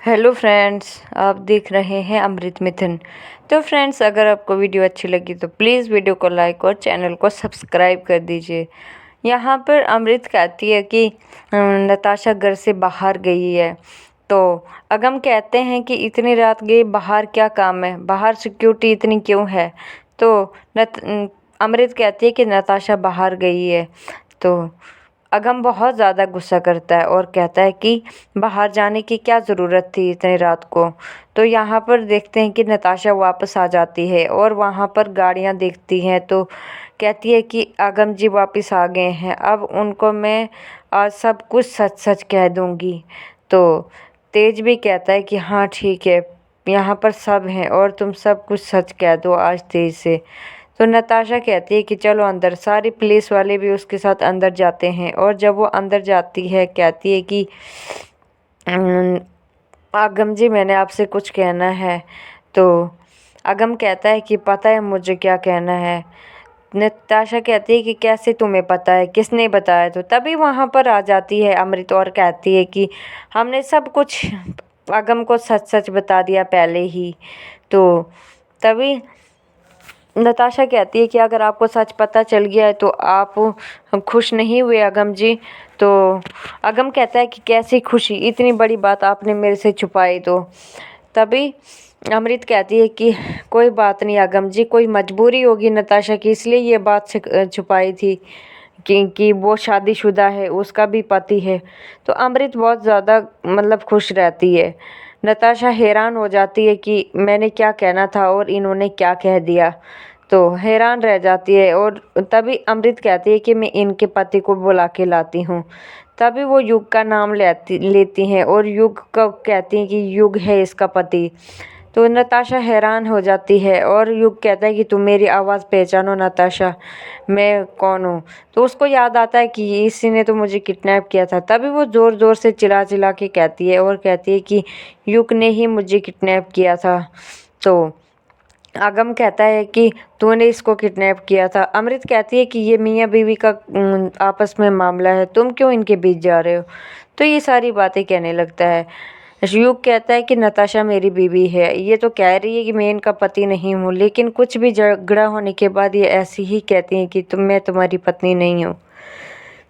Hello friends, आप देख रहे हैं अमृत मिथुन। तो फ्रेंड्स, अगर आपको वीडियो अच्छी लगी तो प्लीज़ वीडियो को लाइक और चैनल को सब्सक्राइब कर दीजिए। यहाँ पर अमृत कहती है कि नताशा घर से बाहर गई है। तो अगम कहते हैं कि इतनी रात गई, बाहर क्या काम है, बाहर सिक्योरिटी इतनी क्यों है। तो अमृत कहती है कि नताशा बाहर गई है। तो अगम बहुत ज़्यादा गुस्सा करता है और कहता है कि बाहर जाने की क्या ज़रूरत थी इतनी रात को। तो यहाँ पर देखते हैं कि नताशा वापस आ जाती है और वहाँ पर गाड़ियाँ देखती हैं तो कहती है कि अगम जी वापस आ गए हैं, अब उनको मैं आज सब कुछ सच सच कह दूँगी। तो तेज भी कहता है कि हाँ ठीक है, यहाँ पर सब हैं और तुम सब कुछ सच कह दो आज तेज से। तो नताशा कहती है कि चलो अंदर। सारे पुलिस वाले भी उसके साथ अंदर जाते हैं और जब वो अंदर जाती है कहती है कि अगम जी, मैंने आपसे कुछ कहना है। तो अगम कहता है कि पता है मुझे क्या कहना है। नताशा कहती है कि कैसे तुम्हें पता है, किसने बताया। तो तभी वहाँ पर आ जाती है अमृत और कहती है कि हमने सब कुछ अगम को सच सच बता दिया पहले ही। तो तभी नताशा कहती है कि अगर आपको सच पता चल गया है तो आप खुश नहीं हुए अगम जी। तो अगम कहता है कि कैसी खुशी, इतनी बड़ी बात आपने मेरे से छुपाई। तो तभी अमृत कहती है कि कोई बात नहीं अगम जी, कोई मजबूरी होगी नताशा की, इसलिए ये बात छुपाई थी कि वो शादीशुदा है, उसका भी पति है। तो अमृत बहुत ज़्यादा खुश रहती है। नताशा हैरान हो जाती है कि मैंने क्या कहना था और इन्होंने क्या कह दिया। तो हैरान रह जाती है और तभी अमृत कहती है कि मैं इनके पति को बुला के लाती हूँ। तभी वो युग का नाम लेती हैं और युग को कहती हैं कि युग है इसका पति। तो नताशा हैरान हो जाती है और युग कहता है कि तुम मेरी आवाज़ पहचानो नताशा, मैं कौन हूँ। तो उसको याद आता है कि इसी ने तो मुझे किडनैप किया था। तभी वो ज़ोर ज़ोर से चिल्ला चिल्ला के कहती है और कहती है कि युग ने ही मुझे किडनैप किया था। तो अगम कहता है कि तूने इसको किडनैप किया था। अमृत कहती है कि ये मियाँ बीवी का आपस में मामला है, तुम क्यों इनके बीच जा रहे हो। तो ये सारी बातें कहने लगता है। युग कहता है कि नताशा मेरी बीवी है, ये तो कह रही है कि मैं इनका पति नहीं हूँ, लेकिन कुछ भी झगड़ा होने के बाद ये ऐसी ही कहती हैं कि मैं तुम्हारी पत्नी नहीं हूँ।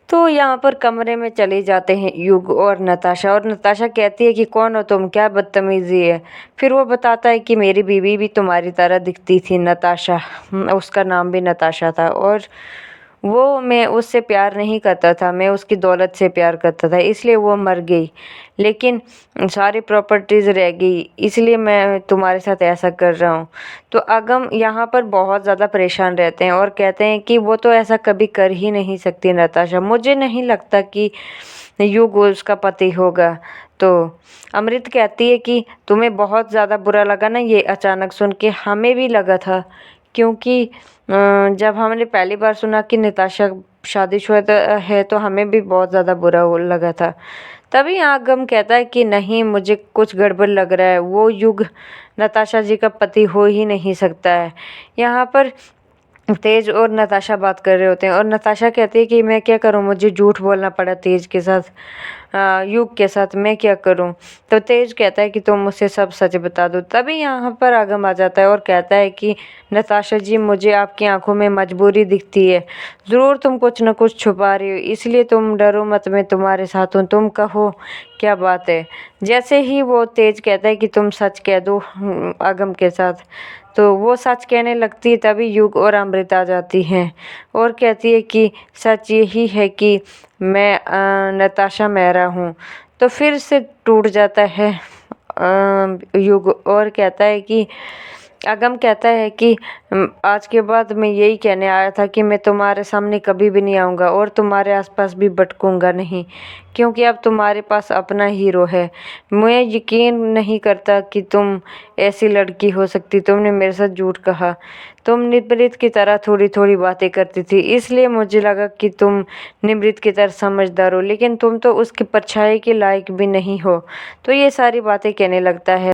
तो यहाँ पर कमरे में चले जाते हैं युग और नताशा कहती है कि कौन हो तुम, क्या बदतमीज़ी है। फिर वो बताता है कि मेरी बीवी भी तुम्हारी तरह दिखती थी नताशा, उसका नाम भी नताशा था और वो मैं उससे प्यार नहीं करता था, मैं उसकी दौलत से प्यार करता था, इसलिए वो मर गई, लेकिन सारी प्रॉपर्टीज़ रह गई, इसलिए मैं तुम्हारे साथ ऐसा कर रहा हूँ। तो अगम यहाँ पर बहुत ज़्यादा परेशान रहते हैं और कहते हैं कि वो तो ऐसा कभी कर ही नहीं सकती नताशा, मुझे नहीं लगता कि युग उसका पति होगा। तो अमृत कहती है कि तुम्हें बहुत ज़्यादा बुरा लगा ना ये अचानक सुन के, हमें भी लगा था, क्योंकि जब हमने पहली बार सुना कि नताशा शादीशुदा है तो हमें भी बहुत ज़्यादा बुरा लगा था। तभी आगम कहता है कि नहीं, मुझे कुछ गड़बड़ लग रहा है, वो युग नताशा जी का पति हो ही नहीं सकता है। यहाँ पर तेज और नताशा बात कर रहे होते हैं और नताशा कहती है कि मैं क्या करूं, मुझे झूठ बोलना पड़ा तेज के साथ, युग के साथ, मैं क्या करूं। तो तेज कहता है कि तुम मुझसे सब सच बता दो। तभी यहाँ पर आगम आ जाता है और कहता है कि नताशा जी, मुझे आपकी आंखों में मजबूरी दिखती है, ज़रूर तुम कुछ न कुछ छुपा रही हो, इसलिए तुम डरो मत, मैं तुम्हारे साथ हूँ, तुम कहो क्या बात है। जैसे ही वो तेज कहता है कि तुम सच कह दो आगम के साथ, तो वो सच कहने लगती है। तभी युग और अमृत आ जाती हैं और कहती है कि सच यही है कि मैं नताशा मेहरा हूँ। तो फिर से टूट जाता है युग और कहता है कि अगम कहता है कि आज के बाद मैं यही कहने आया था कि मैं तुम्हारे सामने कभी भी नहीं आऊँगा और तुम्हारे आसपास भी भटकूंगा नहीं, क्योंकि अब तुम्हारे पास अपना हीरो है। मैं यकीन नहीं करता कि तुम ऐसी लड़की हो सकती, तुमने मेरे साथ झूठ कहा, तुम निमृत की तरह थोड़ी थोड़ी बातें करती थी, इसलिए मुझे लगा कि तुम निमृत की तरह समझदार हो, लेकिन तुम तो उसकी परछाई के लायक भी नहीं हो। तो ये सारी बातें कहने लगता है।